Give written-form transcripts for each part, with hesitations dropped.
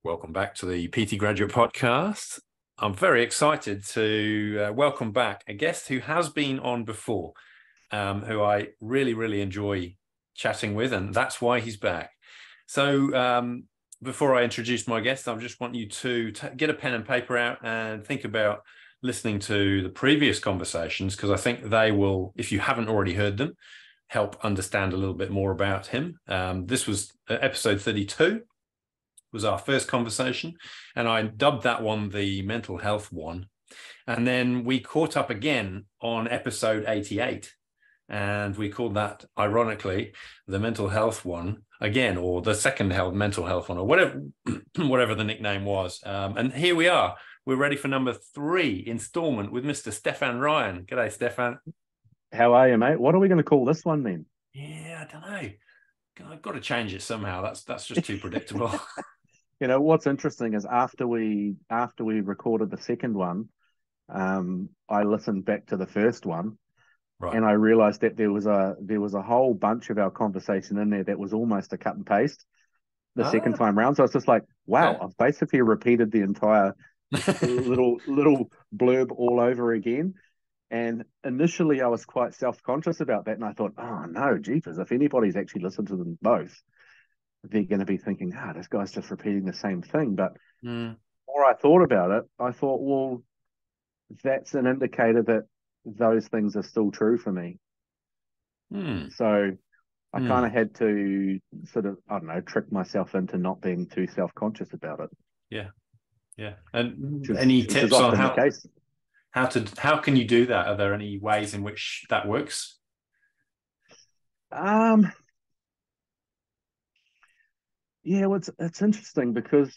Welcome back to the PT Graduate Podcast. I'm very excited to welcome back a guest who has been on before, who I really enjoy chatting with, and that's why he's back. So before I introduce my guest, I just want you to get a pen and paper out and think about listening to the previous conversations, because I think they will, if you haven't already heard them, help understand a little bit more about him. This was episode 32. Was our first conversation, and I dubbed that one the mental health one. And then we caught up again on episode 88, and we called that, ironically, the mental health one again, or the second mental health one, or whatever the nickname was. And here we are. We're ready for number 3 installment with Mr. Stefan Ryan. G'day, Stefan. How are you, mate? What are we going to call this one then? Yeah, I don't know. I've got to change it somehow. That's just too predictable. You know, what's interesting is after we recorded the second one, I listened back to the first one, Right. and I realized that there was a whole bunch of our conversation in there that was almost a cut and paste the second time round. So it's just like, wow, Okay. I've basically repeated the entire little blurb all over again. And initially I was quite self-conscious about that, and I thought, oh no, jeepers, if anybody's actually listened to them both, they're going to be thinking, this guy's just repeating the same thing. But the more I thought about it, I thought, well, that's an indicator that those things are still true for me. So I kind of had to sort of, I don't know, trick myself into not being too self-conscious about it. Yeah. And any which is tips on often the case. how can you do that? Are there any ways in which that works? Yeah, well, it's interesting because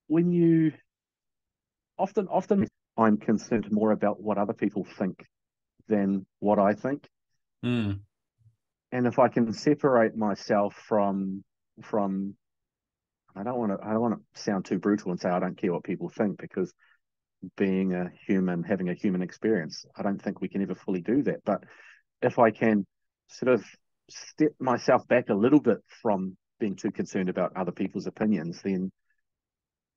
when you often I'm concerned more about what other people think than what I think. And if I can separate myself from I don't want to sound too brutal and say I don't care what people think, because being a human, having a human experience, I don't think we can ever fully do that. But if I can sort of step myself back a little bit from being too concerned about other people's opinions, then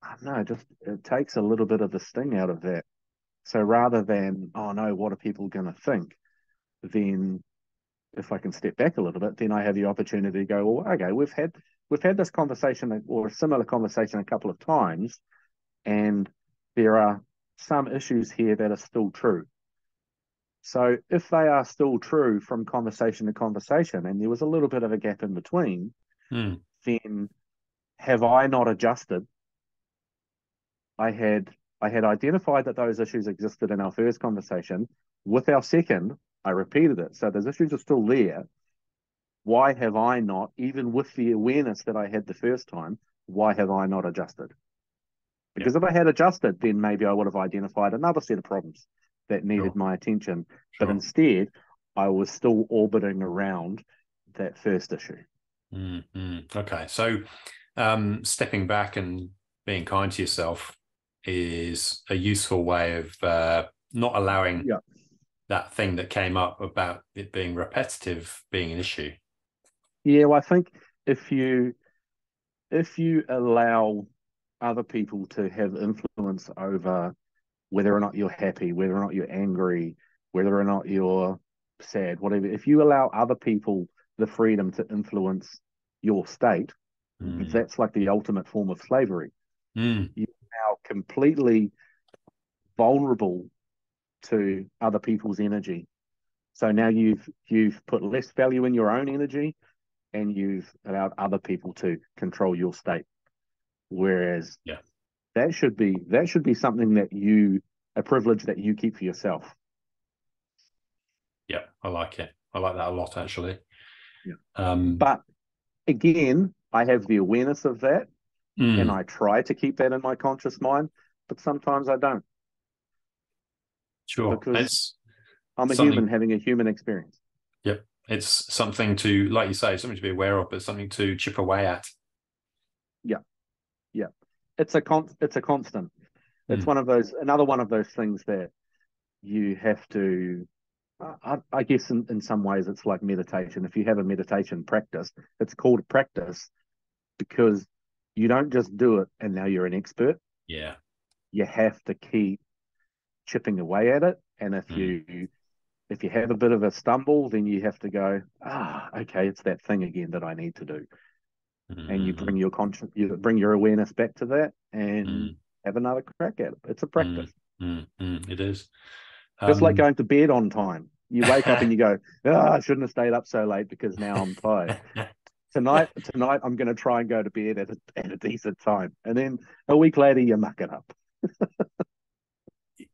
I don't know, just it takes a little bit of the sting out of that. So rather than, oh no, what are people going to think? Then if I can step back a little bit, then I have the opportunity to go, well, okay, we've had this conversation or a similar conversation a couple of times, and there are some issues here that are still true. So if they are still true from conversation to conversation, and there was a little bit of a gap in between, then have I not adjusted? I had identified that those issues existed in our first conversation. With our second, I repeated it. So those issues are still there. Why have I not, even with the awareness that I had the first time, why have I not adjusted? Because if I had adjusted, then maybe I would have identified another set of problems that needed my attention. But instead, I was still orbiting around that first issue. Okay. So stepping back and being kind to yourself is a useful way of not allowing that thing that came up about it being repetitive being an issue. Yeah, well, I think if you allow other people to have influence over whether or not you're happy, whether or not you're angry, whether or not you're sad, whatever, if you allow other people the freedom to influence your state, that's like the ultimate form of slavery. You're now completely vulnerable to other people's energy. So now you've put less value in your own energy, and you've allowed other people to control your state. Whereas that should be something a privilege that you keep for yourself. Yeah, I like it. I like that a lot, actually. But again, I have the awareness of that, and I try to keep that in my conscious mind, but sometimes I don't. Sure. Because I'm a human having a human experience. Yep. It's something to, like you say, something to be aware of, but something to chip away at. Yeah. It's a constant. It's another one of those things that you have to I guess in some ways it's like meditation. If you have a meditation practice, it's called practice because you don't just do it and now you're an expert. Yeah. You have to keep chipping away at it. And Mm. if you have a bit of a stumble, then you have to go, okay, it's that thing again that I need to do. And you Mm-hmm. bring you bring your awareness back to that and Mm, have another crack at it. It's a mm, practice. it is. Just like Um, going to bed on time. You wake up and you go, I shouldn't have stayed up so late because now I'm tired. Tonight I'm going to try and go to bed at a decent time. And then a week later, you muck it up.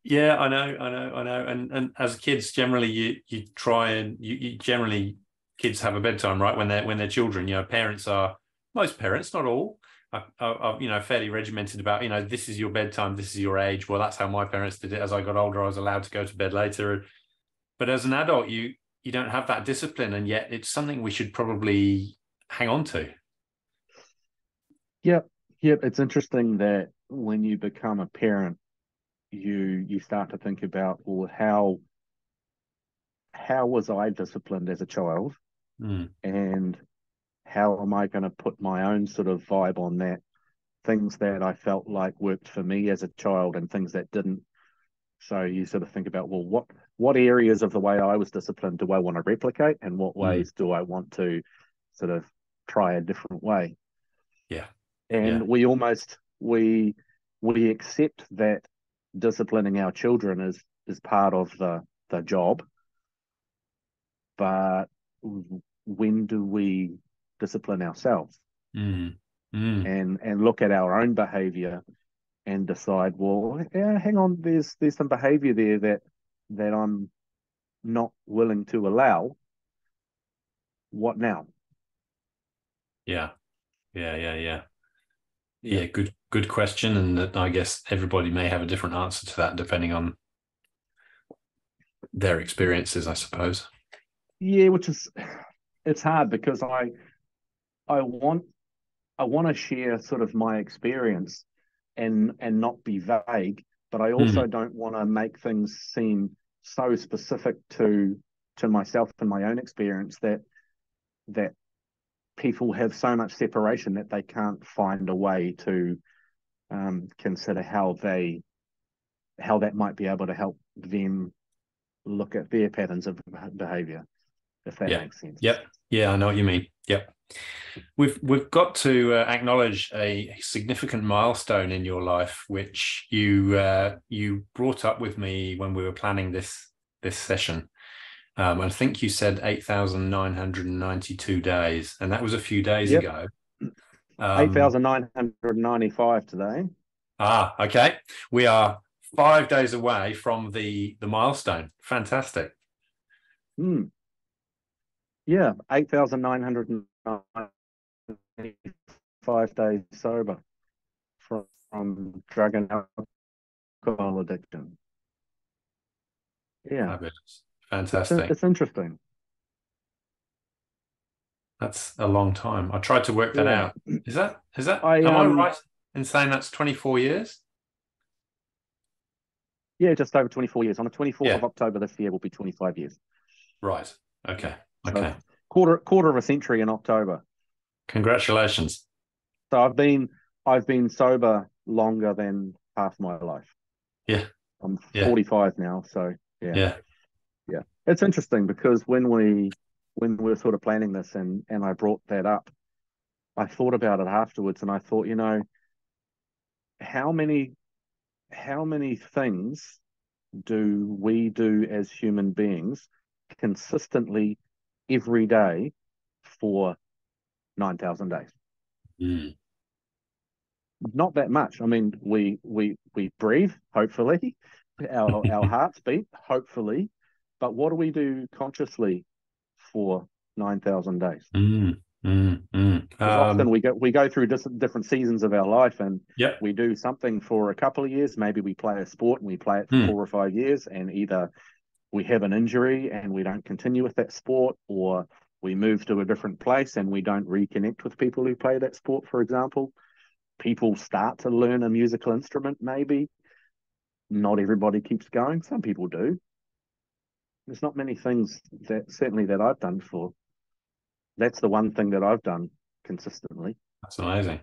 yeah, I know. And as kids, generally, you try and you generally kids have a bedtime, right? When they're children, parents are most parents, not all, are fairly regimented about this is your bedtime, this is your age. Well, that's how my parents did it. As I got older, I was allowed to go to bed later. But as an adult, you don't have that discipline, and yet it's something we should probably hang on to. Yep. Yep. It's interesting that when you become a parent, you start to think about, well, how was I disciplined as a child? Mm, And how am I going to put my own sort of vibe on that? Things that I felt like worked for me as a child and things that didn't. So you sort of think about, well, what areas of the way I was disciplined do I want to replicate, and what mm, ways do I want to sort of try a different way? yeah, yeah. And we accept that disciplining our children is part of the job, but when do we discipline ourselves Mm, mm, and look at our own behavior and decide, well, yeah, hang on, there's some behavior there that I'm not willing to allow. What now? yeah, yeah. Yeah. Yeah, good question, and that I guess everybody may have a different answer to that depending on their experiences, I suppose. Yeah, which is it's hard because I want I want to share sort of my experience and not be vague, but I also Mm, don't want to make things seem so specific to myself and my own experience that people have so much separation that they can't find a way to consider how that might be able to help them look at their patterns of behavior, if that yeah, makes sense. yep, yeah. I know what you mean. Yep. We've got to acknowledge a significant milestone in your life, which you brought up with me when we were planning this session. I think you said 8,992 days, and that was a few days Yep. ago. 8,995 today. Okay. We are 5 days away from the milestone. Fantastic. Yeah, 8,995 days sober from drug and alcohol addiction. Yeah, Fabulous. Fantastic. it's interesting. That's a long time. I tried to work that Yeah, out. Is that, I am I right in saying that's 24 years? yeah, just over 24 years. On the 24th Yeah. of October this year will be 25 years. Right. Yeah, Okay. so Okay. quarter of a century in October. Congratulations. So I've been sober longer than half my life. Yeah. I'm Yeah. 45 now, so yeah. Yeah. Yeah, it's interesting because when we were sort of planning this and I brought that up, I thought about it afterwards, and I thought, how many how many things do we do as human beings consistently every day for 9,000 days? Mm. Not that much. I mean, we breathe, hopefully, our hearts beat, hopefully, but what do we do consciously for 9,000 days? Mm. Because often we go through different seasons of our life, and Yep. we do something for a couple of years. Maybe we play a sport and we play it for Mm. 4 or 5 years, and either we have an injury and we don't continue with that sport, or we move to a different place and we don't reconnect with people who play that sport, for example. People start to learn a musical instrument, maybe. Not everybody keeps going. Some people do. there's not many things that certainly that I've done for. That's the one thing that I've done consistently. That's amazing.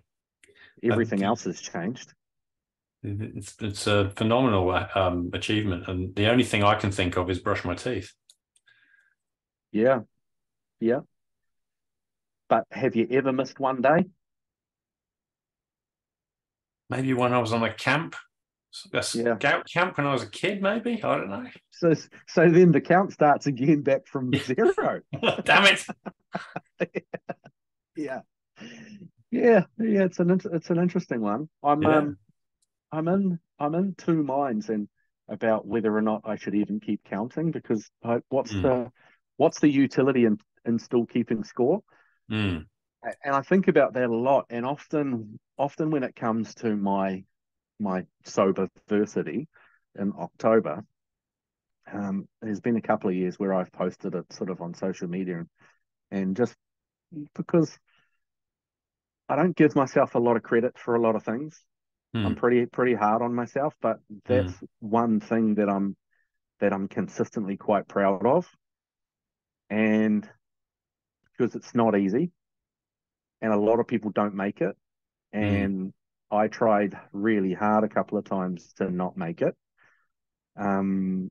Everything else has changed. It's a phenomenal achievement, and the only thing I can think of is brush my teeth. Yeah, yeah. But have you ever missed one day? Maybe when I was on a camp, a Yeah. scout camp when I was a kid, maybe. I don't know. So then the count starts again back from zero. Damn it. Yeah. Yeah, yeah, it's an interesting one. Yeah. I'm in two minds and about whether or not I should even keep counting because Mm, what's the utility in still keeping score? mm, And I think about that a lot. And often when it comes to my sober versity in October, there's been a couple of years where I've posted it sort of on social media and just because I don't give myself a lot of credit for a lot of things. I'm mm, pretty hard on myself, but that's mm, one thing that I'm consistently quite proud of, and because it's not easy, and a lot of people don't make it, mm, and I tried really hard a couple of times to not make it. Um,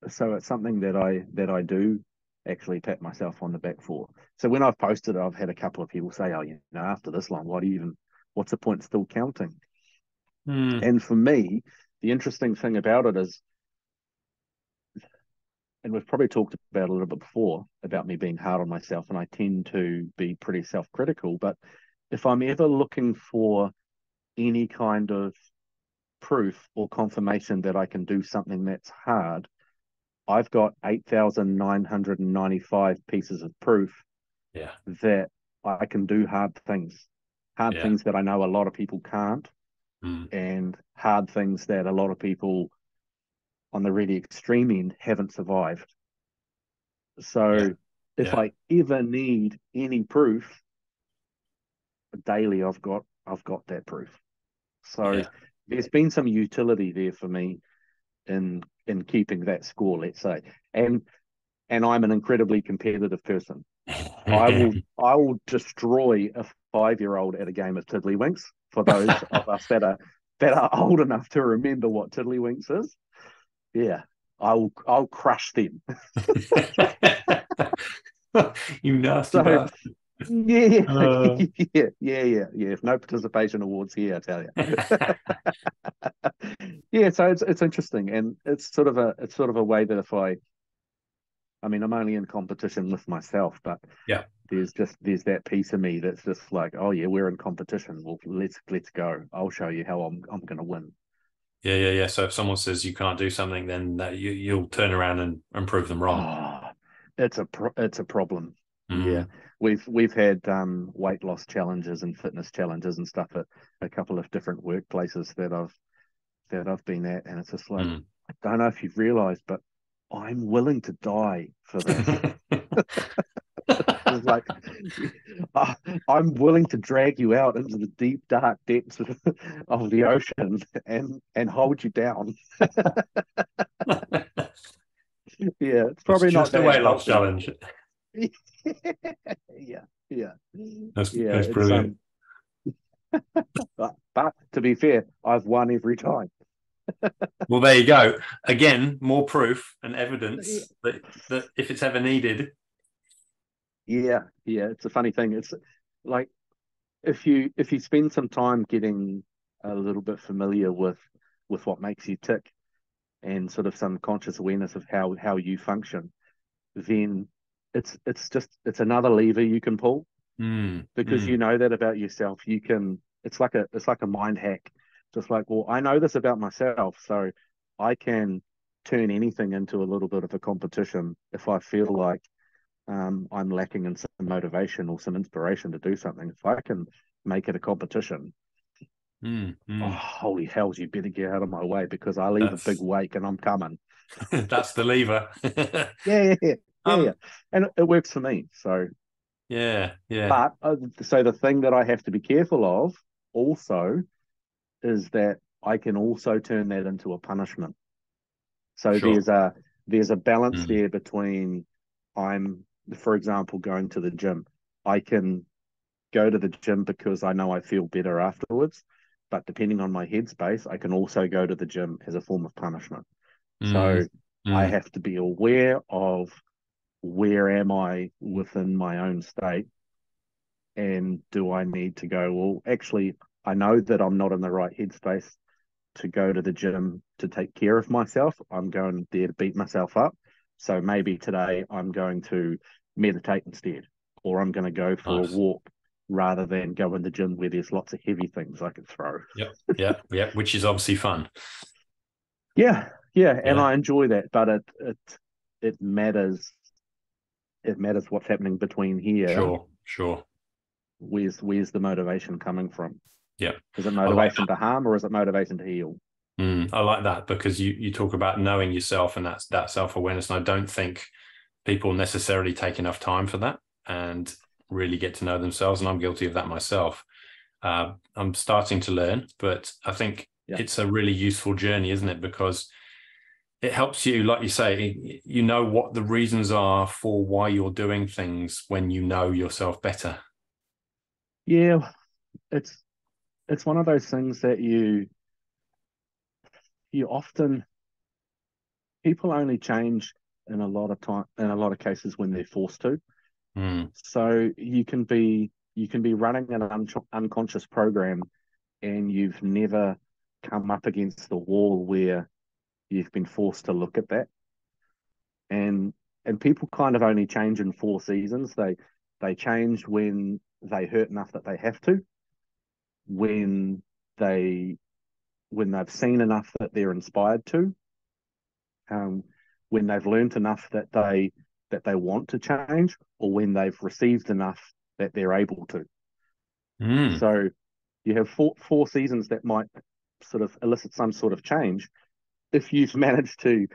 so it's something that I do actually pat myself on the back for. So when I've posted it, I've had a couple of people say, "Oh, after this long, what's the point still counting?" mm, And for me, the interesting thing about it is, and we've probably talked about a little bit before about me being hard on myself, and I tend to be pretty self-critical. But if I'm ever looking for any kind of proof or confirmation that I can do something that's hard, I've got 8,995 pieces of proof yeah. that I can do hard Yeah. things that I know a lot of people can't, Mm, and hard things that a lot of people on the really extreme end haven't survived. yeah. So if Yeah. I ever need any proof daily, I've got that proof. So Yeah. there's been some utility there for me in keeping that score, let's say. And and I'm an incredibly competitive person. I will destroy a 5-year-old at a game of tiddlywinks for those of us that are old enough to remember what tiddlywinks is. Yeah. I'll crush them. You nasty So bastard. yeah, Uh, yeah. If no participation awards here, I tell you. Yeah, so it's interesting, and it's sort of a way that I mean, I'm only in competition with myself, but yeah. there's that piece of me that's just like, oh yeah, we're in competition. Well, let's go. I'll show you how I'm going to win. Yeah. Yeah. Yeah. So if someone says you can't do something, then you'll turn around and prove them wrong. Oh, it's a problem. Yeah, Mm, we've had weight loss challenges and fitness challenges and stuff at a couple of different workplaces that I've been at, and it's just like, mm. I don't know if you've realized, but I'm willing to die for this. It's like, uh, I'm willing to drag you out into the deep, dark depths of the ocean and hold you down. Yeah, it's It's probably not just a that weight loss healthy. challenge. Yeah, yeah, yeah. That's It's brilliant. but to be fair, I've won every time. Well, there you go. Again, more proof and Yeah, evidence that if it's ever needed. yeah. It's a funny thing. It's like if you spend some time getting a little bit familiar with what makes you tick and sort of some conscious awareness of how you function, then it's another lever you can pull Mm, because you mm, know that about yourself. You can it's like a mind hack. Just like, well, I know this about myself, so I can turn anything into a little bit of a competition if I feel like I'm lacking in some motivation or some inspiration to do something. If I can make it a competition, mm, oh, mm. holy hells, you better get out of my way because I leave a big That's wake and I'm coming. that's the lever. Yeah. um, And it works for me. So, yeah, yeah, but so the thing that I have to be careful of also is that I can also turn that into a punishment. So sure. there's a balance Mm. there between I'm, for example, going to the gym. I can go to the gym because I know I feel better afterwards. But depending on my headspace, I can also go to the gym as a form of punishment. Mm. So I Mm. have to be aware of where am I within my own state, and do I need to go, well, actually, I know that I'm not in the right headspace to go to the gym to take care of myself. I'm going there to beat myself up. So maybe today I'm going to meditate instead, or I'm going to go for a Nice. walk rather than go in the gym where there's lots of heavy things I can throw. Yep. Yeah. Yeah. Which is obviously fun. Yeah, yeah, and Yeah. I enjoy that, but it matters. It matters what's happening between here. Sure. Sure. Where's the motivation coming from? Yeah. Is it I like motivation to harm or is it motivation to heal? I like that because you talk about knowing yourself and that's that self-awareness. And I don't think people necessarily take enough time for that and really get to know themselves. And I'm guilty of that myself. I'm starting to learn, but I think Yeah. it's a really useful journey, isn't it? Because it helps you, like you say, you know what the reasons are for why you're doing things when you know yourself better. Yeah, it's it's one of those things that you often people only change in a lot of time in a lot of cases when they're forced to. Mm. So you can be running an unconscious program and you've never come up against the wall where you've been forced to look at that. And and people kind of only change in 4 seasons. They change when they hurt enough that they have to, when they when they've seen enough that they're inspired to, um, when they've learned enough that they want to change, or when they've received enough that they're able to. Mm. So you have four seasons that might sort of elicit some sort of change. If you've managed to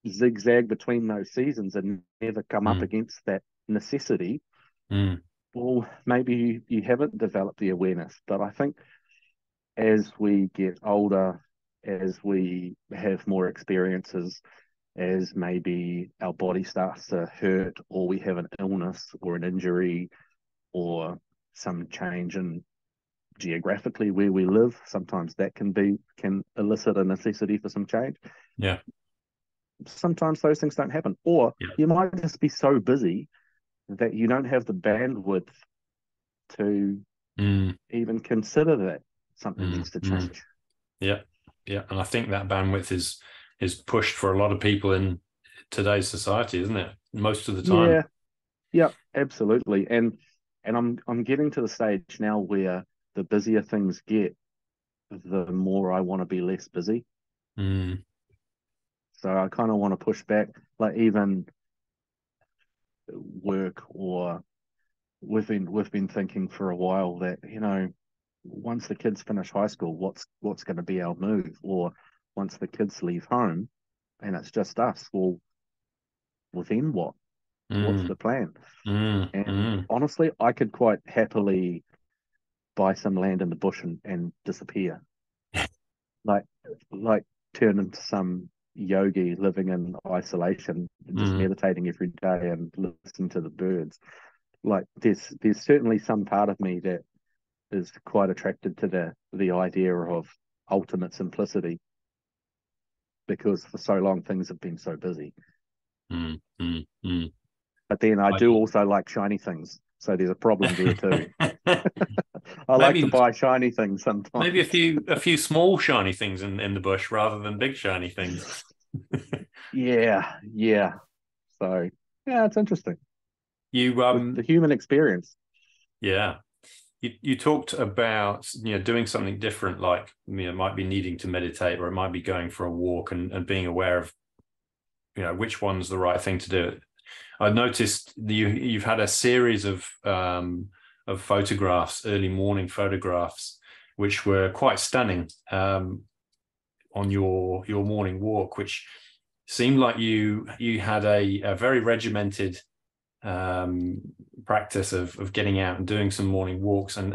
zigzag between those seasons and never come up Mm. against that necessity, Mm. well, maybe you haven't developed the awareness. But I think as we get older, as we have more experiences, as maybe our body starts to hurt, or we have an illness or an injury, or some change in geographically where we live, sometimes that can elicit a necessity for some change. Yeah. Sometimes those things don't happen, or Yeah. you might just be so busy that you don't have the bandwidth to Mm. even consider that something Mm. needs to Mm. change. Yeah, yeah, and I think that bandwidth is pushed for a lot of people in today's society, isn't it? Most of the time. Yeah, yeah, absolutely. And I'm getting to the stage now where the busier things get, the more I want to be less busy. Mm. So I kind of want to push back, like even work, or we've been thinking for a while that, once the kids finish high school, what's going to be our move? Or once the kids leave home and it's just us, well then what? What's Mm. the plan? Mm. And Mm. honestly, I could quite happily buy some land in the bush and disappear. Like like turn into some yogi living in isolation and just Mm. meditating every day and listening to the birds. Like there's certainly some part of me that is quite attracted to the idea of ultimate simplicity, because for so long things have been so busy. Mm. Mm. Mm. But then I I- do also like shiny things. So there's a problem there too. I like to maybe buy shiny things maybe sometimes. a few small shiny things in the bush rather than big shiny things. Yeah, yeah. So yeah, it's interesting. You The human experience. yeah. You talked about doing something different, like it might be needing to meditate, or it might be going for a walk and being aware of which one's the right thing to do. I noticed you've had a series of photographs, early morning photographs, which were quite stunning on your morning walk, which seemed like you had a very regimented um, practice of getting out and doing some morning walks and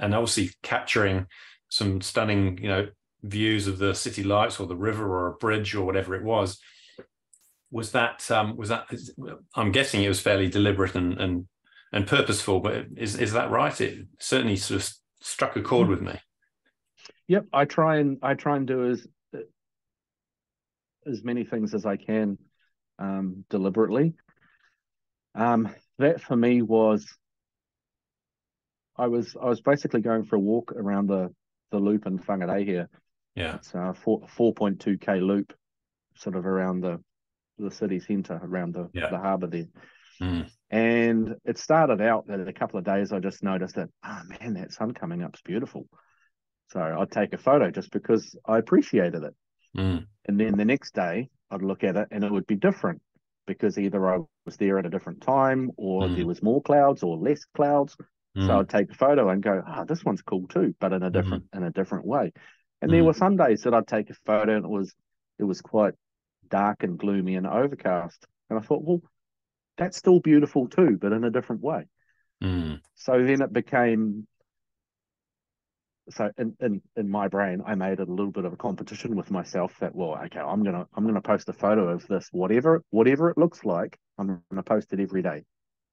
obviously capturing some stunning views of the city lights or the river or a bridge or whatever it was. I'm guessing it was fairly deliberate and purposeful, but is that right? It certainly sort of struck a chord with me. Yep, I try and do as many things as I can deliberately. That for me was I was basically going for a walk around the loop in Whangarei here. Yeah, It's a 4.2K loop, sort of around the city centre, around the harbour there. Mm. And it started out that a couple of days I just noticed that, oh man, that sun coming up's beautiful. So I'd take a photo just because I appreciated it. Mm. And then the next day I'd look at it and it would be different because either I was there at a different time or there was more clouds or less clouds. So I'd take a photo and go, this one's cool too, but in a different way. And there were some days that I'd take a photo and it was quite dark and gloomy and overcast. And I thought, well, that's still beautiful too, but in a different way. So then it became in my brain, I made it a little bit of a competition with myself that, well, okay, I'm gonna post a photo of this, whatever it looks like, I'm gonna post it every day.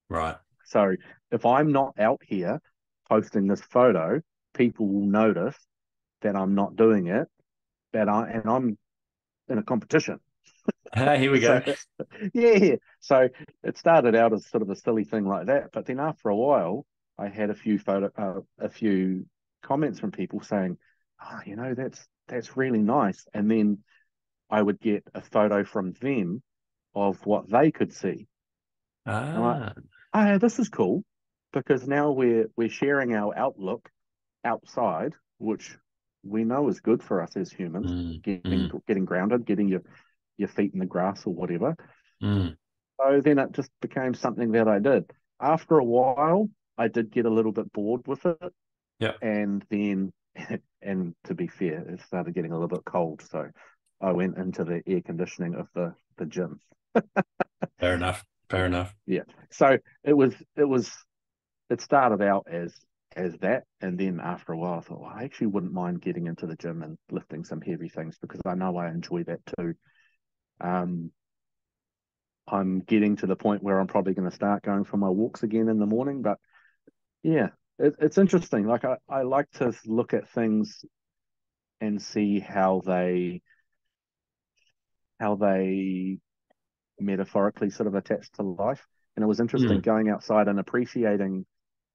Right. So if I'm not out here posting this photo, people will notice that I'm not doing it, and I'm in a competition. Here we go. So, yeah. So it started out as sort of a silly thing like that, but then after a while, I had a few comments from people saying, that's really nice. And then I would get a photo from them of what they could see. I'm like, this is cool because now we're sharing our outlook outside, which we know is good for us as humans, getting grounded, getting your feet in the grass or whatever. So then it just became something that I did. After a while, I did get a little bit bored with it. Yeah. And then, and to be fair, it started getting a little bit cold. So I went into the air conditioning of the gym. Fair enough. Fair enough. Yeah. So it started out as that, and then after a while I thought, well, I actually wouldn't mind getting into the gym and lifting some heavy things because I know I enjoy that too. I'm getting to the point where I'm probably going to start going for my walks again in the morning, but yeah, it's interesting. Like I like to look at things and see how they metaphorically sort of attach to life. And it was interesting going outside and appreciating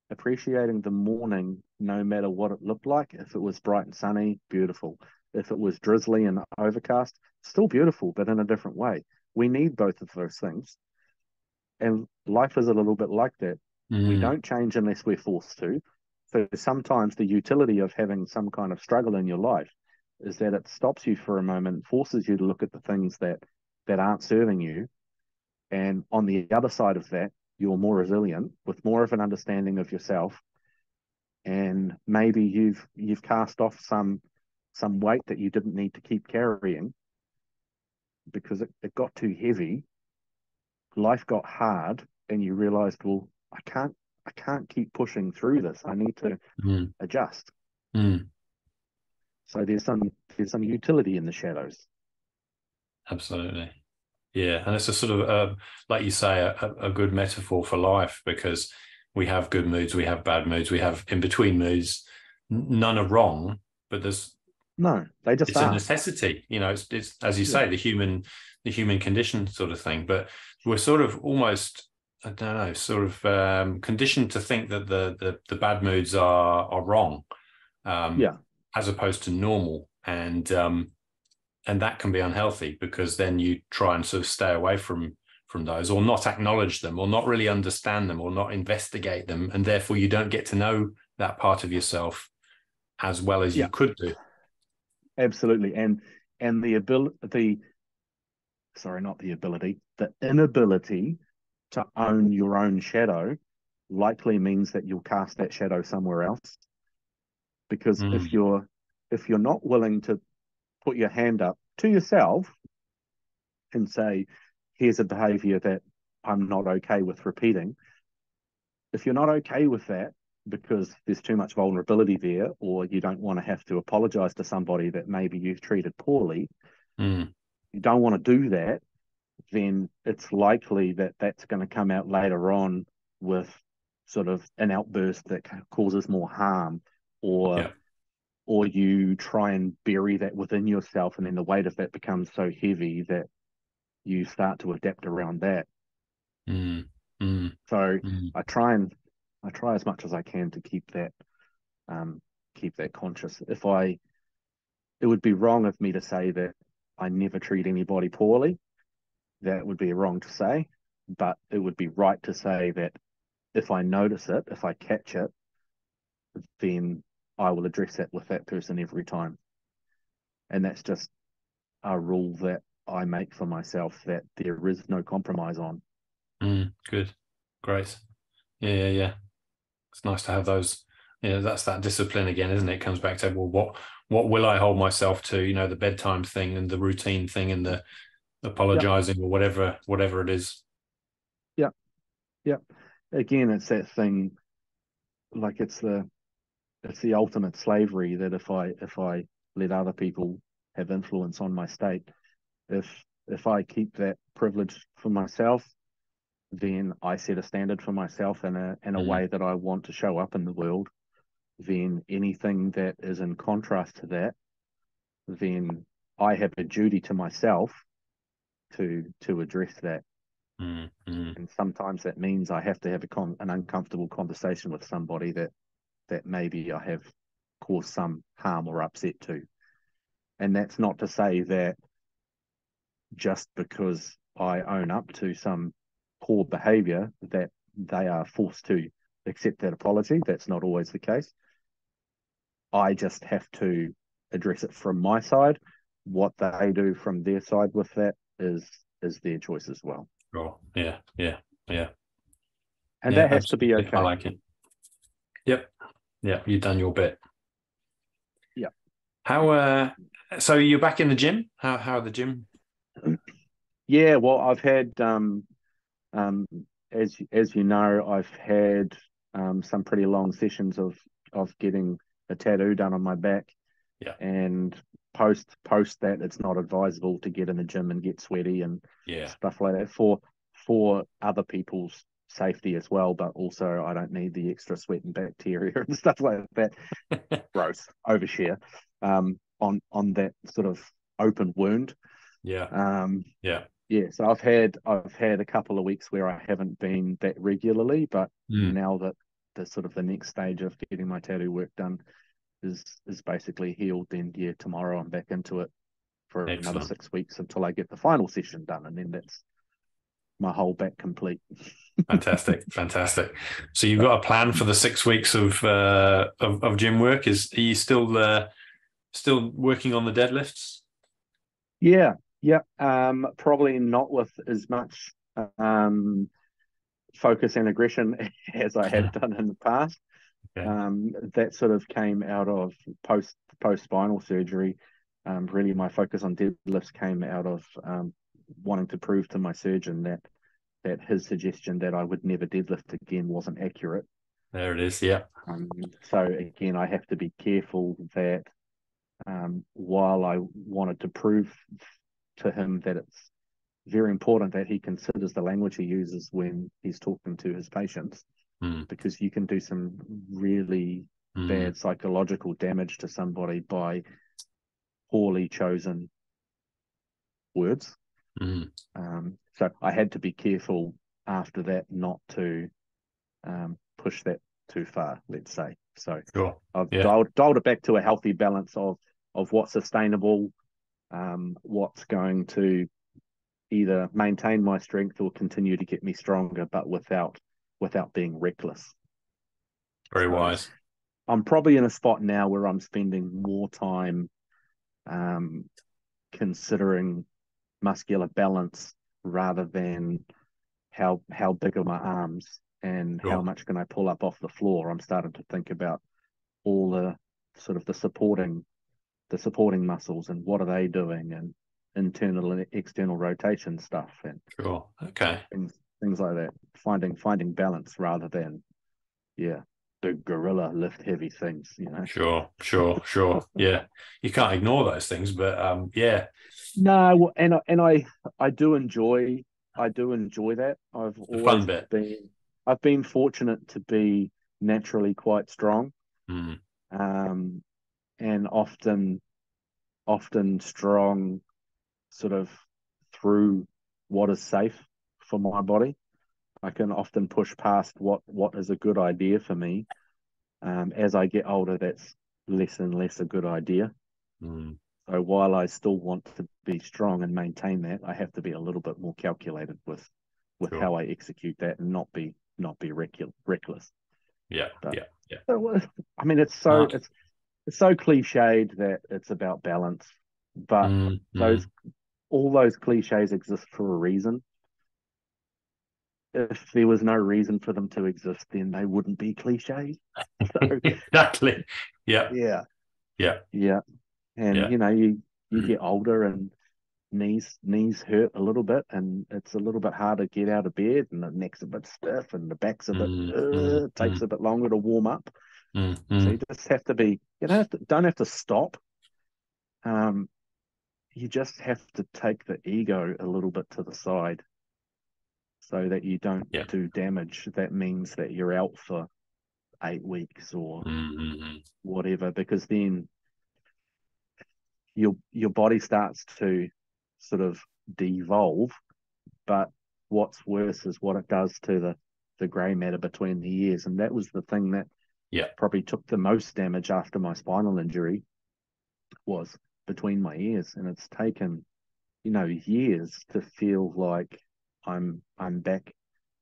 the morning, no matter what it looked like. If it was bright and sunny, beautiful. If it was drizzly and overcast, still beautiful, but in a different way. We need both of those things. And life is a little bit like that. We don't change unless we're forced to. So sometimes the utility of having some kind of struggle in your life is that it stops you for a moment, forces you to look at the things that aren't serving you. And on the other side of that, you're more resilient with more of an understanding of yourself. And maybe you've cast off some weight that you didn't need to keep carrying because it got too heavy. Life got hard, and you realized, well, I can't keep pushing through this. I need to adjust. So there's some utility in the shadows. Absolutely. Yeah. And it's a sort of, like you say, a good metaphor for life because we have good moods, we have bad moods, we have in between moods. None are wrong, but it's a necessity. It's as you say, the human condition sort of thing. But we're sort of almost, I don't know, sort of conditioned to think that the bad moods are wrong, as opposed to normal, and that can be unhealthy because then you try and sort of stay away from those, or not acknowledge them, or not really understand them, or not investigate them, and therefore you don't get to know that part of yourself as well as you could do. Absolutely. And the inability to own your own shadow likely means that you'll cast that shadow somewhere else. Because if you're not willing to put your hand up to yourself and say, here's a behavior that I'm not okay with repeating. If you're not okay with that because there's too much vulnerability there, or you don't want to have to apologize to somebody that maybe you've treated poorly, you don't want to do that, then it's likely that that's going to come out later on with sort of an outburst that causes more harm, or Yeah. or you try and bury that within yourself, and then the weight of that becomes so heavy that you start to adapt around that. Mm, mm, So mm. I try and I try as much as I can to um, keep that conscious. It would be wrong of me to say that I never treat anybody poorly. That would be wrong to say, but it would be right to say that if I notice it, if I catch it, then I will address that with that person every time. And that's just a rule that I make for myself, that there is no compromise on. Good. Great. Yeah, yeah, yeah. It's nice to have those. Yeah, that's that discipline again, isn't it? It comes back to, well, what will I hold myself to? You know, the bedtime thing and the routine thing and the Yep, apologizing or whatever it is. yep, yep. Again, it's that thing, like it's the ultimate slavery, that if I let other people have influence on my state, if if I keep that privilege for myself, then I set a standard for myself in a Mm, way that I want to show up in the world. Then anything that is in contrast to that, then I have a duty to myself to address that. mm. And sometimes that means I have to have an uncomfortable conversation with somebody that maybe I have caused some harm or upset to. And that's not to say that just because I own up to some poor behavior that they are forced to accept that apology. That's not always the case. I just have to address it from my side. What they do from their side with that is their choice as well. Sure. Yeah, yeah, yeah, And yeah. that has to be Absolutely. I okay. like it. Yep. Yeah, you've done your bit. Yeah. How so you're back in the gym? How are the gym? Yeah, well, I've had um as you know, I've had some pretty long sessions of getting a tattoo done on my back. Yeah. And post that, it's not advisable to get in the gym and get sweaty and Yeah. stuff like that, for other people's safety as well. But also, I don't need the extra sweat and bacteria and stuff like that. Gross, overshare on that sort of open wound. Yeah. um Yeah. yeah, so I've had a couple of weeks where I haven't been that regularly, but Mm. now that the next stage of getting my tattoo work done is basically healed, then yeah, tomorrow I'm back into it for another Excellent. 6 weeks until I get the final session done, and then that's my whole back complete. Fantastic. Fantastic. So you've got a plan for the 6 weeks of gym work. Are you still working on the deadlifts? Yeah, yeah. Probably not with as much focus and aggression as I have done in the past. Okay. That sort of came out of post spinal surgery. Really, my focus on deadlifts came out of wanting to prove to my surgeon that his suggestion that I would never deadlift again wasn't accurate. There it is. Yeah. So again, I have to be careful that while I wanted to prove to him that it's very important that he considers the language he uses when he's talking to his patients, Mm. because you can do some really Mm. bad psychological damage to somebody by poorly chosen words. Mm. So I had to be careful after that not to push that too far, let's say. So Sure. I've Yeah. dialed it back to a healthy balance of what's sustainable, what's going to either maintain my strength or continue to get me stronger, but without being reckless. Very So wise. I'm probably in a spot now where I'm spending more time um, considering muscular balance rather than how big are my arms and how Sure. much can I pull up off the floor. I'm starting to think about all the sort of the supporting muscles and what are they doing, and internal and external rotation stuff, and Sure. Okay. things like that. Finding balance rather than, yeah, big gorilla lift heavy things, Sure. Yeah, you can't ignore those things, but yeah, No, and I do enjoy that. the fun bit. I've been fortunate to be naturally quite strong, Mm, um, and often strong sort of through what is safe for my body. I can often push past what is a good idea for me. As I get older, that's less and less a good idea. mm, So while I still want to be strong and maintain that, I have to be a little bit more calculated with sure. how I execute that and not be reckless. Yeah, But yeah, yeah. I mean, Smart. it's so cliched that it's about balance, but Mm, those mm. all those cliches exist for a reason. If there was no reason for them to exist, then they wouldn't be cliches. So Exactly. Yeah, yeah, yeah, yeah, and yeah. you get older and knees hurt a little bit, and it's a little bit harder to get out of bed, and the neck's a bit stiff, and the back's a bit takes a bit longer to warm up. So you Mm. just have to be, don't have to stop. Um, you just have to take the ego a little bit to the side so that you don't Yeah. do damage. That means that you're out for 8 weeks or Mm. whatever, because then your body starts to sort of devolve. But what's worse is what it does to the grey matter between the ears. And that was the thing that Yeah. probably took the most damage after my spinal injury, was between my ears. And it's taken, years to feel like I'm back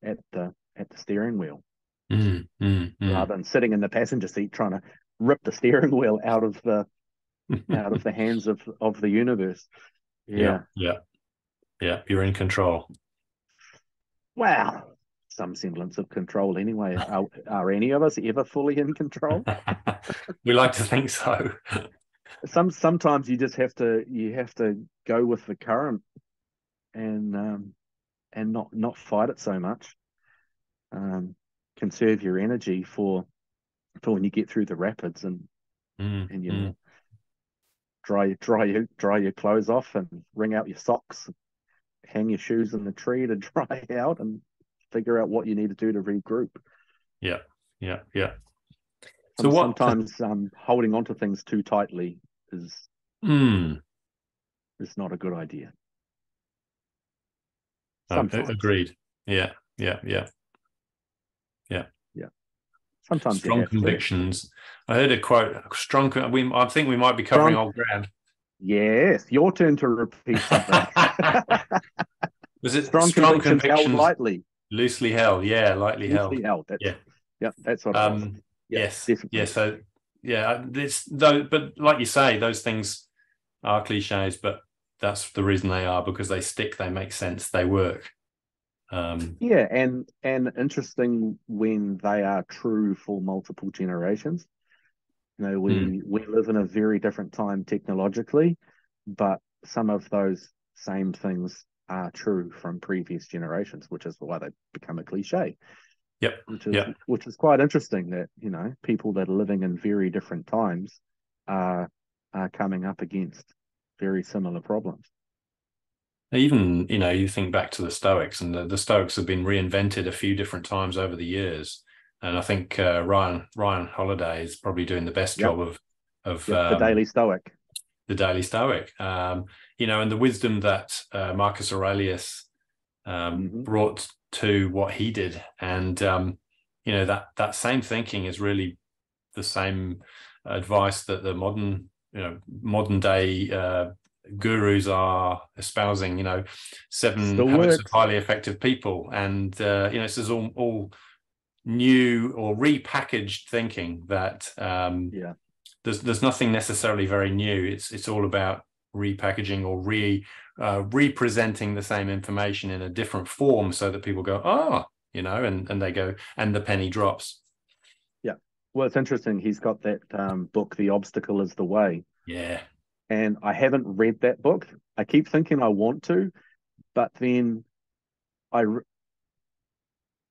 at the steering wheel, rather than sitting in the passenger seat trying to rip the steering wheel out of the hands of the universe. Yeah, Yeah. yeah, yeah. You're in control. Wow. Some semblance of control anyway. Are any of us ever fully in control? We like to think so. Sometimes you have to go with the current, and not fight it so much. Conserve your energy for when you get through the rapids, and Mm. dry your clothes off and wring out your socks, hang your shoes in the tree to dry out, and figure out what you need to do to regroup. Yeah, yeah. So what? Sometimes holding on to things too tightly is Mm, is not a good idea. Sometimes, agreed. Yeah. yeah. Sometimes you Strong have to. convictions. I heard a quote. I think we might be covering Strong. old ground. Yes, your turn to repeat something. Was it Strong strong convictions held convictions, lightly, loosely held? Yeah, lightly held. loosely held. Yeah. That's what it was. Yeah, Yes. Yeah. definitely. So yeah, this though, but like you say, those things are cliches, but that's the reason they are, because they stick, they make sense, they work. Yeah, and interesting when they are true for multiple generations. Mm, We live in a very different time technologically, but some of those same things are true from previous generations, which is why they become a cliche. yep. which is Yeah. which is quite interesting that people that are living in very different times are are coming up against very similar problems. Even, you think back to the Stoics, and the Stoics have been reinvented a few different times over the years. And I think Ryan Holiday is probably doing the best Yep, job of yep, the Daily Stoic. the Daily Stoic. And the wisdom that Marcus Aurelius Hmm. brought to what he did, and that same thinking is really the same advice that the modern day gurus are espousing. 7 Still habits of works. highly effective people, and this is all new or repackaged thinking that Yeah, there's nothing necessarily very new. It's all about repackaging or representing the same information in a different form, so that people go, and they go, and the penny drops. yeah. Well, it's interesting. He's got that book, The Obstacle is the Way, Yeah. and I haven't read that book. I keep thinking I want to, but then I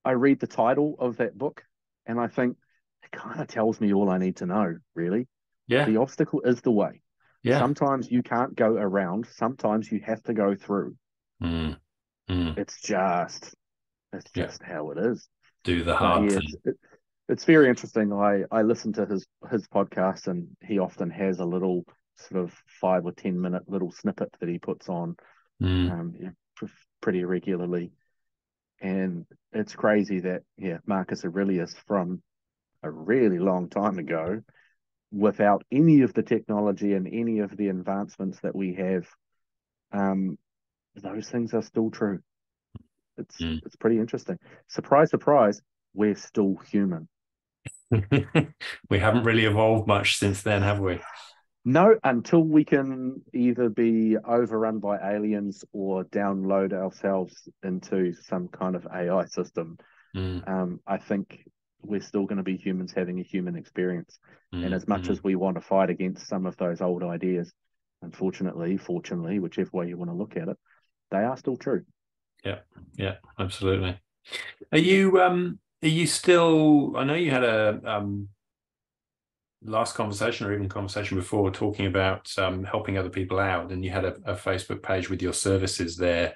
I read the title of that book, and I think, it kind of tells me all I need to know, really. Yeah. The obstacle is the way. Yeah. Sometimes you can't go around. Sometimes you have to go through. Mm, mm. It's just, it's Yeah. just how it is. Do the But hard yeah, thing. it's very interesting. I listen to his podcast, and he often has a little sort of 5 or 10 minute little snippet that he puts on, Mm, yeah, pretty regularly. And it's crazy that Marcus Aurelius from a really long time ago, without any of the technology and any of the advancements that we have, um, those things are still true. mm. It's pretty interesting. Surprise, surprise, we're still human. We haven't really evolved much since then, have we? No, until we can either be overrun by aliens or download ourselves into some kind of AI system, Mm, I think we're still going to be humans having a human experience. And mm, as much mm. as we want to fight against some of those old ideas, unfortunately, fortunately, whichever way you want to look at it, they are still true. Yeah. Yeah, absolutely. Are you still, I know you had a last conversation or even conversation before talking about helping other people out, and you had a Facebook page with your services there.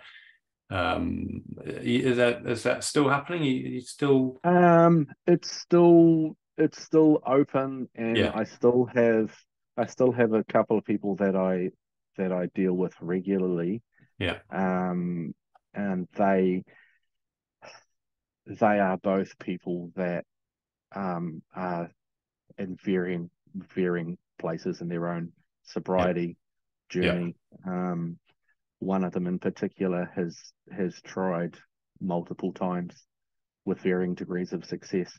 Is that still happening? You still? It's still open, and Yeah, I still have a couple of people that I deal with regularly. yeah, Um, and they are both people that are in varying places in their own yeah, sobriety yeah. journey. One of them in particular has tried multiple times with varying degrees of success.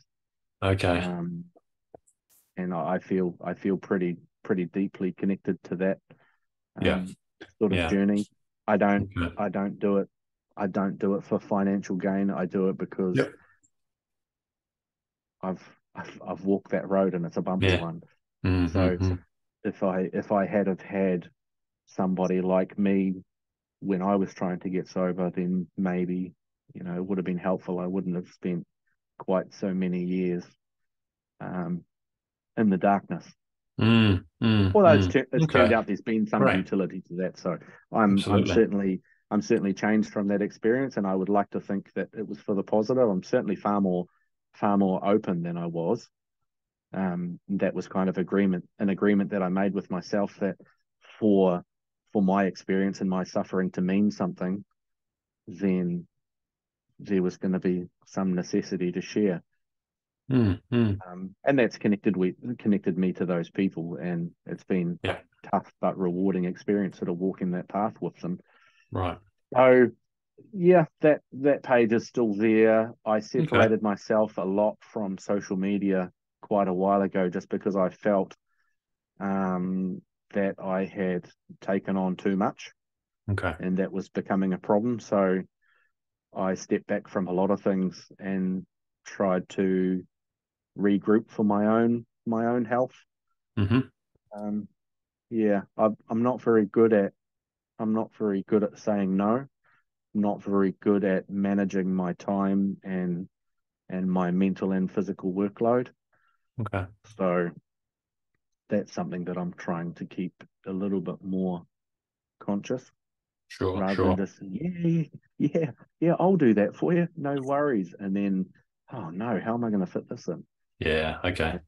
Okay. Um, and I feel pretty deeply connected to that Yeah, um, sort of yeah. journey. I don't Okay. I don't do it I don't do it for financial gain. I do it because Yep. I've walked that road, and it's a bumpy Yeah. one. So Mm-hmm. if I had have had somebody like me when I was trying to get sober, then maybe it would have been helpful. I wouldn't have spent quite so many years um, in the darkness. Mm, mm, Although mm. it's turned Okay. out there's been some Right. utility to that, so I'm Absolutely. certainly changed from that experience, and I would like to think that it was for the positive. I'm certainly far more open than I was. That was kind of an agreement that I made with myself that for for my experience and my suffering to mean something, then there was going to be some necessity to share. Mm, mm. And that's connected me to those people, and it's been Yeah. tough but rewarding experience sort of walking that path with them. Right. So yeah, that page is still there. I Okay. separated myself a lot from social media quite a while ago, just because I felt that I had taken on too much, Okay. and that was becoming a problem. So I stepped back from a lot of things and tried to regroup for my own health. Mm-hmm. Um, yeah, I'm not very good at saying no. I'm not very good at managing my time and my mental and physical workload. Okay. So that's something that I'm trying to keep a little bit more conscious, Sure. rather than Sure. just yeah, I'll do that for you, no worries, and then oh no, how am I going to fit this in? Yeah. Okay.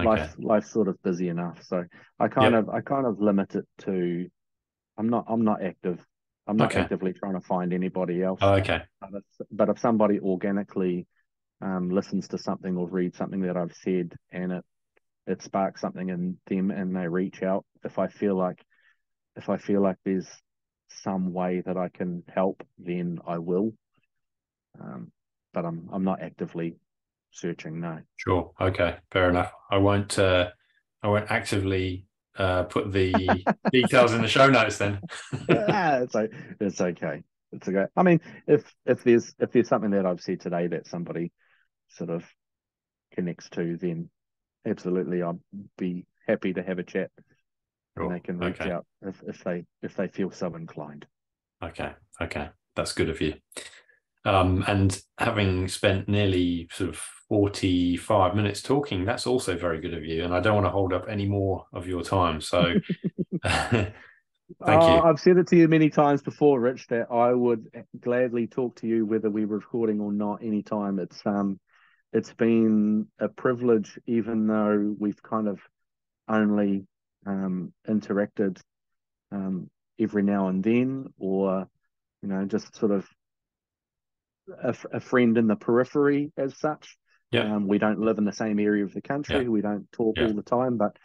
Okay. Life's sort of busy enough, so Yep. I kind of limit it to I'm not active. I'm not Okay. actively trying to find anybody else. Okay. But if somebody organically listens to something or reads something that I've said, and it sparks something in them and they reach out, if I feel like there's some way that I can help, then I will. Um, but I'm not actively searching. No. Sure. Okay. Fair enough. I won't actively put the details in the show notes then. It's okay. It's okay. I mean, if there's something that I've said today that somebody sort of connects to, then absolutely I'll be happy to have a chat, and Sure. they can reach Okay. out if they feel so inclined. Okay. Okay. That's good of you. And having spent nearly sort of 45 minutes talking, that's also very good of you. And I don't want to hold up any more of your time. So thank you. I've said it to you many times before, Rich, that I would gladly talk to you whether we're recording or not anytime. It's been a privilege, even though we've kind of only interacted every now and then, or just sort of a friend in the periphery as such. Yeah. We don't live in the same area of the Yeah. country. We don't talk Yeah. all the time, but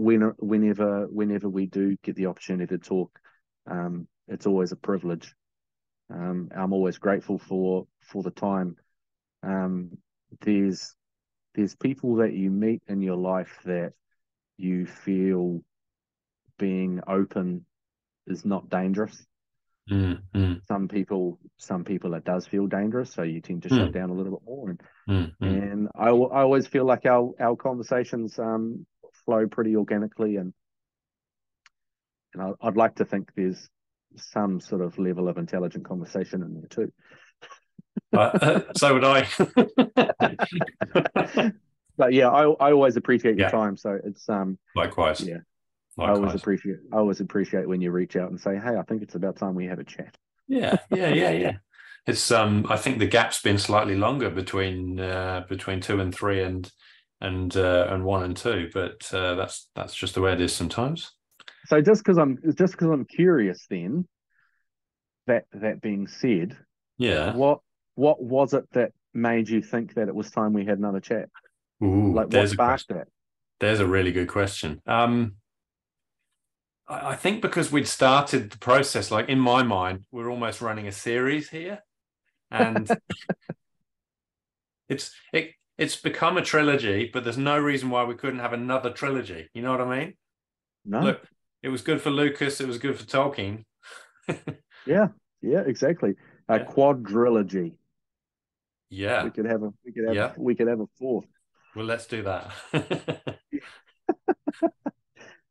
whenever we do get the opportunity to talk, it's always a privilege. I'm always grateful for the time. Um, there's there's people that you meet in your life that you feel being open is not dangerous. Mm, mm, Some people it does feel dangerous, so you tend to shut mm, down a little bit more. And mm, mm. and I always feel like our conversations flow pretty organically, and I'd like to think there's some sort of level of intelligent conversation in there too. So would I. But yeah, I always appreciate your Yeah. time. So it's Likewise. yeah, Likewise. I always appreciate when you reach out and say, hey, I think it's about time we have a chat. Yeah. Yeah. Yeah. Yeah. It's I think the gap's been slightly longer between two and three and one and two, but that's just the way it is sometimes. So just because I'm curious, then that being said, Yeah. what what was it that made you think that it was time we had another chat? Ooh, Like what there's a sparked question. that? There's a really good question. I think because we'd started the process, like in my mind, we're almost running a series here, and it's become a trilogy, but there's no reason why we couldn't have another trilogy. You know what I mean? No. Look, it was good for Lucas, it was good for Tolkien. Yeah. Yeah. Exactly. A Yeah. quadrilogy. Yeah. We could have a we could have a Yeah. we could have a fourth. Well, let's do that.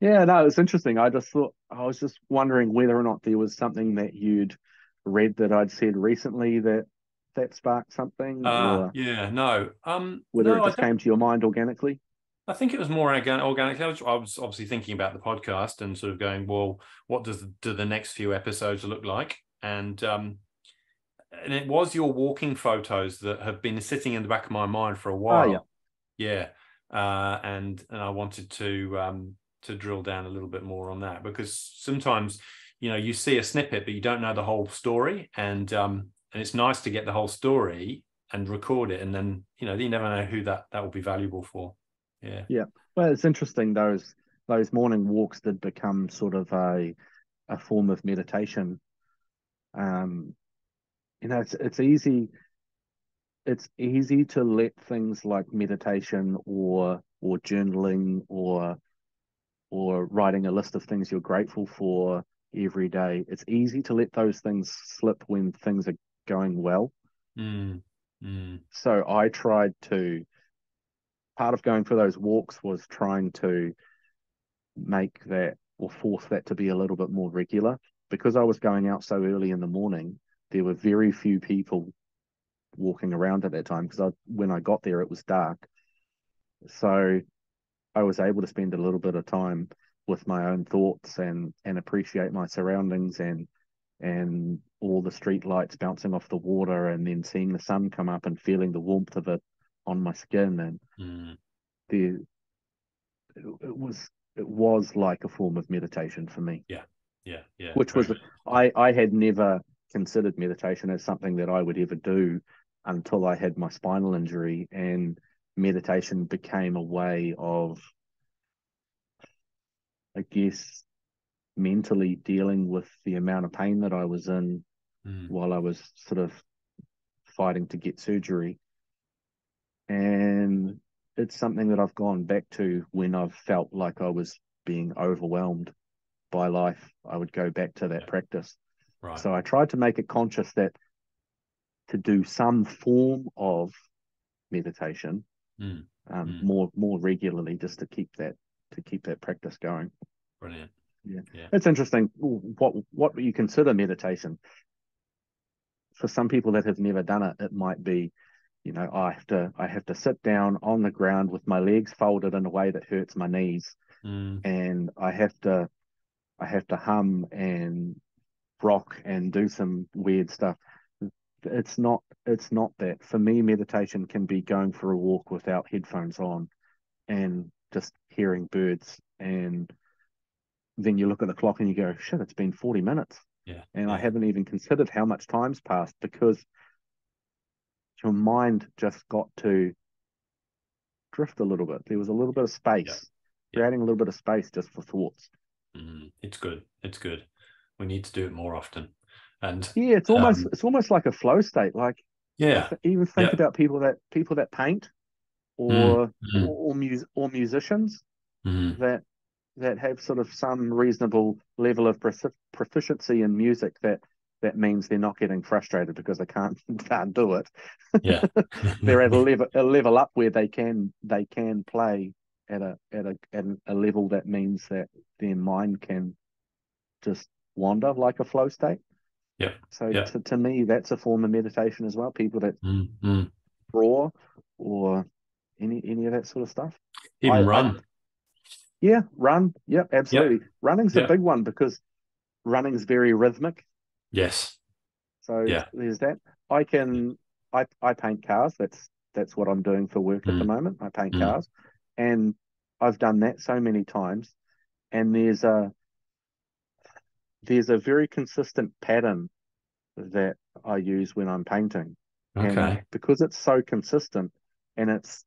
Yeah. No, it's interesting. I was just wondering whether or not there was something that you'd read that I'd said recently that sparked something, or Yeah, no. whether it No, I just don't. came to your mind organically. I think it was more organic. I was obviously thinking about the podcast and sort of going, well, what do the next few episodes look like? And it was your walking photos that have been sitting in the back of my mind for a Ah, yeah. while. Yeah, and I wanted to drill down a little bit more on that because sometimes you see a snippet but you don't know the whole story, and it's nice to get the whole story and record it, and then you never know who that will be valuable for. Yeah. Yeah. Well, it's interesting. Those morning walks did become sort of a form of meditation. Um, it's easy to let things like meditation or journaling or writing a list of things you're grateful for every day. It's easy to let those things slip when things are going well. Mm, mm, So I tried to part of going for those walks was trying to make that or force that to be a little bit more regular. Because I was going out so early in the morning, there were very few people walking around at that time because when I got there, it was dark. So I was able to spend a little bit of time with my own thoughts and appreciate my surroundings and all the street lights bouncing off the water and then seeing the sun come up and feeling the warmth of it on my skin. And mm. the it was like a form of meditation for me, Yeah, yeah, yeah. which Very was much. I had never considered meditation as something that I would ever do until I had my spinal injury, and meditation became a way of, I guess, mentally dealing with the amount of pain that I was in Mm, while I was sort of fighting to get surgery. And it's something that I've gone back to when I've felt like I was being overwhelmed by life. I would go back to that yeah. practice. Right. So I tried to make it conscious that to do some form of meditation Mm, mm. more regularly, just to keep that practice going. Brilliant. Yeah, Yeah. it's interesting. What you consider meditation? for some people that have never done it, it might be, I have to sit down on the ground with my legs folded in a way that hurts my knees, and I have to hum and rock and do some weird stuff. It's not that. For me, meditation can be going for a walk without headphones on and just hearing birds, and then you look at the clock and you go, shit, it's been 40 minutes. Yeah. And I Yeah. haven't even considered how much time's passed, because your mind just got to drift a little bit. There was a little bit of Yeah. space, Yeah. creating a little bit of space just for thoughts. It's good. It's good. We need to do it more often. And Yeah, it's almost like a flow state. Like, yeah. even think Yeah. about people that paint, Mm, or mm, or musicians mm. that have sort of some reasonable level of proficiency in music, that means they're not getting frustrated because they can't do it. Yeah. They're at a level up where they can play at a level that means that their mind can just wander like a flow state. Yeah. So Yeah. to me, that's a form of meditation as well. People that Mm, mm. draw, or any of that sort of stuff. Even I run. Yeah, run. Yep, Yeah. absolutely. Running's a Yeah. big one, because running's very rhythmic. Yes. So Yeah. there's that. I can I paint cars. That's what I'm doing for work at the Mm, moment. I paint mm. cars, and I've done that so many times. And there's a very consistent pattern that I use when I'm painting, and Okay. because it's so consistent, and it's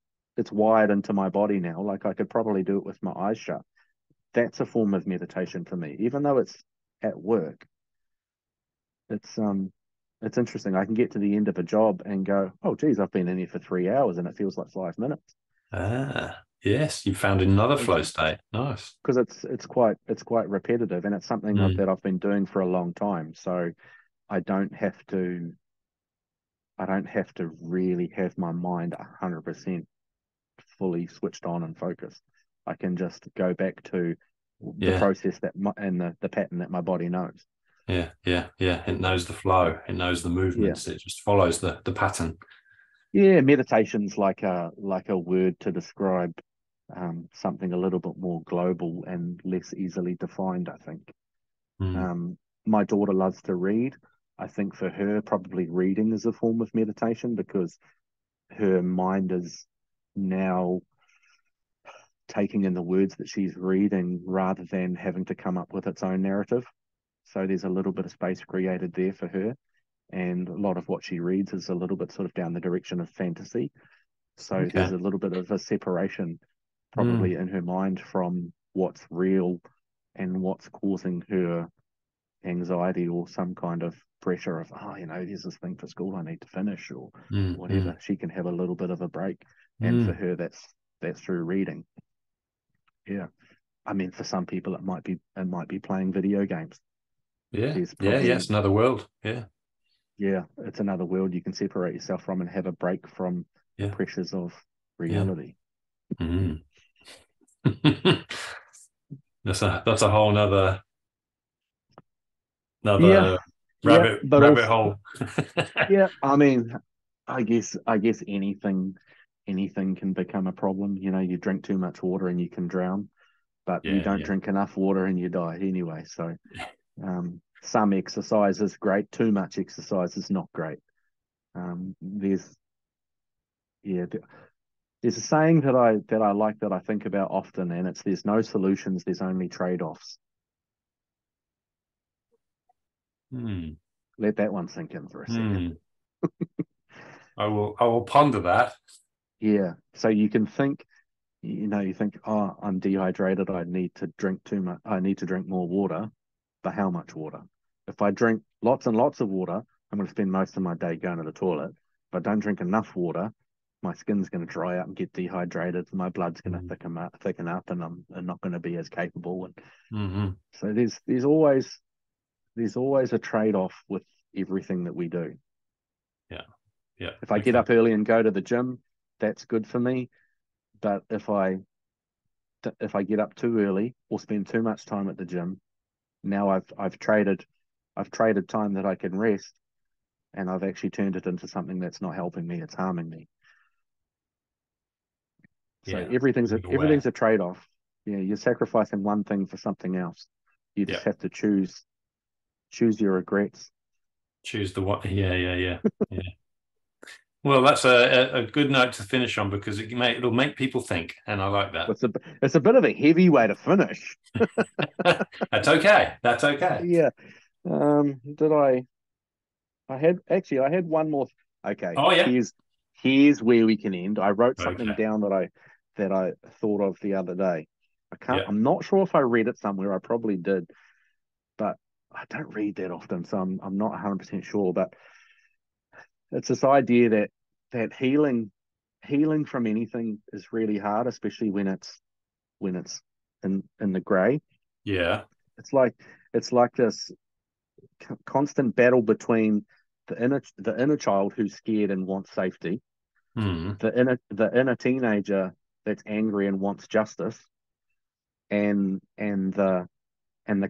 wired into my body now. Like, I could probably do it with my eyes shut. That's a form of meditation for me, even though it's at work. It's interesting. I can get to the end of a job and go, oh geez, I've been in here for 3 hours and it feels like 5 minutes. Yes. You found another flow Because state. Nice. it's quite repetitive, and it's something Mm. that I've been doing for a long time. So I don't have to I don't have to really have my mind 100% fully switched on and focused. I can just go back to the Yeah. process and the pattern that my body knows. Yeah. Yeah. Yeah. It knows the flow. It knows the Yeah. movements. It just follows the pattern. Yeah, meditation's like a word to describe something a little bit more global and less easily defined, I think. Mm. Um, my daughter loves to read. I think for her, probably reading is a form of meditation, because her mind is now taking in the words that she's reading rather than having to come up with its own narrative. So there's a little bit of space created there for her. And a lot of what she reads is a little bit sort of down the direction of fantasy. So there's Okay. a little bit of a separation Mm. probably in her mind from what's real and what's causing her anxiety or some kind of pressure of, there's this thing for school I need to finish, or Mm. Mm. whatever. She can have a little bit of a break. And for Mm. her, that's through reading. Yeah. I mean, for some people, it might be playing video games. Yeah. There's Yeah. Yes. probably, Another world. Yeah. yeah, it's another world you can separate yourself from and have a break from the Yeah. pressures of Yeah. reality. Mm. That's a whole Yeah, another yeah, rabbit but rabbit also, hole. yeah, I mean, I guess anything can become a problem. You drink too much water and you can drown, but you Yeah. don't Yeah. drink enough water and you die anyway. So, some exercise is great. Too much exercise is not great. There's yeah, there's a saying that I like, that I think about often, and it's, there's no solutions, there's only trade-offs. Hmm. Let that one sink in for a second. Hmm. I will ponder that. Yeah. So you think, oh, I'm dehydrated. I need to drink too much. I need to drink more water. But how much water? If I drink lots and lots of water, I'm going to spend most of my day going to the toilet. If I don't drink enough water, my skin's going to dry out and get dehydrated. My blood's going to Mm. thicken up, and I'm not going to be as capable. And Hmm. so there's always a trade-off with everything that we do. Yeah. Yeah. If I get Okay. up early and go to the gym, that's good for me. But if I get up too early or spend too much time at the gym, now I've traded time that I can rest and I've actually turned it into something that's not helping me, it's harming me. So Yeah. everything's a trade-off. Yeah, you're sacrificing one thing for something else. You Yeah. just have to choose your regrets. Choose the one. Yeah. Yeah. Well, that's a good note to finish on, because it'll make people think, and I like that. It's a bit of a heavy way to finish. That's okay. That's okay. Yeah. Did I had one more. Okay, Oh yeah. here's where we can end. I wrote something Okay. down that I thought of the other day. Yeah. I'm not sure if I read it somewhere. I probably did, but I don't read that often, so I'm not 100% sure. But it's this idea that healing from anything is really hard, especially when it's in the grey. Yeah. It's like this constant battle between the inner child who's scared and wants safety, Mm. the inner teenager that's angry and wants justice, and the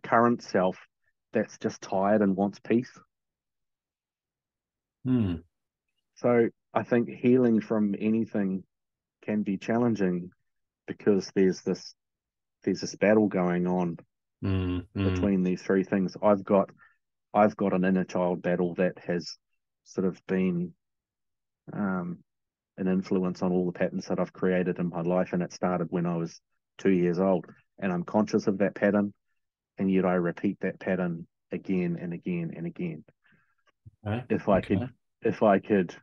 current self that's just tired and wants peace. Mm. So I think healing from anything can be challenging because there's this battle going on Mm. Mm. between these three things. I've got an inner child battle that has sort of been um, an influence on all the patterns that I've created in my life, and it started when I was 2 years old, and I'm conscious of that pattern, and yet I repeat that pattern again and again and again. Okay. If I could, Okay. if I could,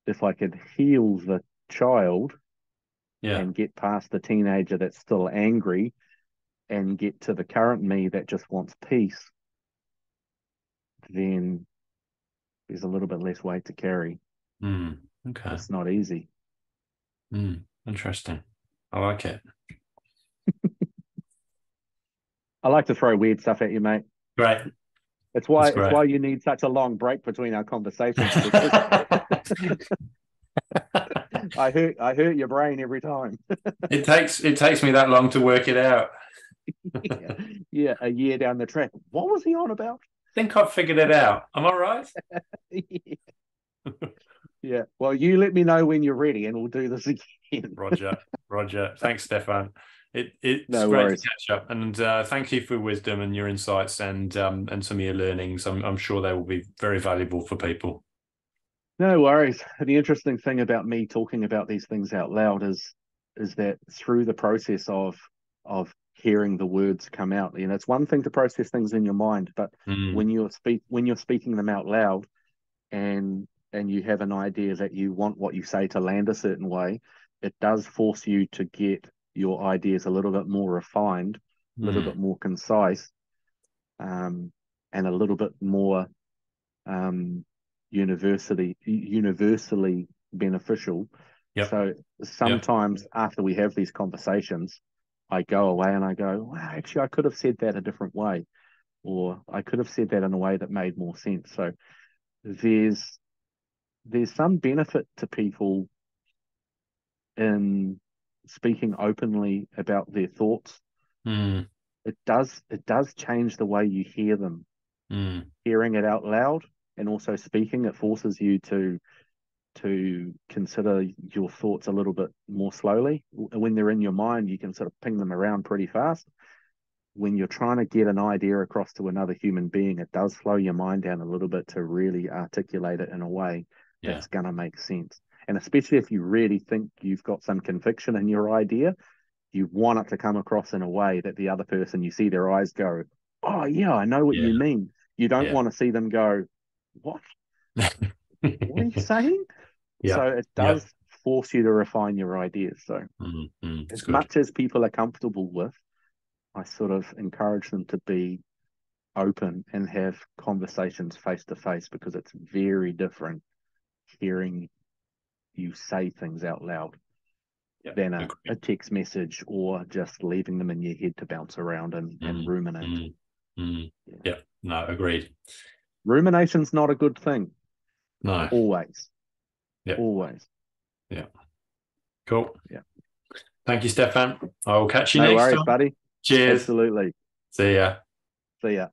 if I could heal the child Yeah. and get past the teenager that's still angry and get to the current me that just wants peace, then there's a little bit less weight to carry. Mm. But Okay. it's not easy. Interesting. I like it. I like to throw weird stuff at you, mate. Great. It's That's why it's great. why you need such a long break between our conversations, because I hurt your brain every time. It takes me that long to work it out. Yeah, yeah, a year down the track. What was he on about? Think I've figured it out. Am I right? Yeah. Well, you let me know when you're ready, and we'll do this again. Roger. Roger. Thanks, Stefan. It's No great to worries. catch up, and thank you for your wisdom and your insights, and some of your learnings. I'm sure they will be very valuable for people. No worries. The interesting thing about me talking about these things out loud is that through the process of hearing the words come out, it's one thing to process things in your mind, but Mm. when you're speaking them out loud, and you have an idea that you want what you say to land a certain way, it does force you to get your ideas a little bit more refined, a little bit Mm. more concise, and a little bit more um, universally beneficial. Yep. So Yep. sometimes after we have these conversations, I go away and I go, wow, actually, I could have said that a different way, or I could have said that in a way that made more sense. So there's some benefit to people in speaking openly about their thoughts. Mm. It does change the way you hear them. Mm. Hearing it out loud and also speaking, it forces you to consider your thoughts a little bit more slowly. When they're in your mind, you can sort of ping them around pretty fast. When you're trying to get an idea across to another human being, it does slow your mind down a little bit to really articulate it in a way Yeah. that's going to make sense. And especially if you really think you've got some conviction in your idea, you want it to come across in a way that the other person, you see their eyes go, oh, yeah, I know what Yeah. you mean. You don't Yeah. want to see them go, what? What are you saying? So Yeah. it Yeah. does force you to refine your ideas. So It's as good. much as people are comfortable with, I sort of encourage them to be open and have conversations face to face, because it's very different hearing you say things out loud Yeah. than a Agreed. text message or just leaving them in your head to bounce around and Mm. ruminate. Mm. Mm. Yeah. Yeah. No, agreed. Rumination's not a good thing. No. Always. Yeah. Always. Yeah. Cool. Yeah. Thank you, Stefan. I will catch you No next worries, time. buddy. Cheers. Absolutely. See ya. See ya.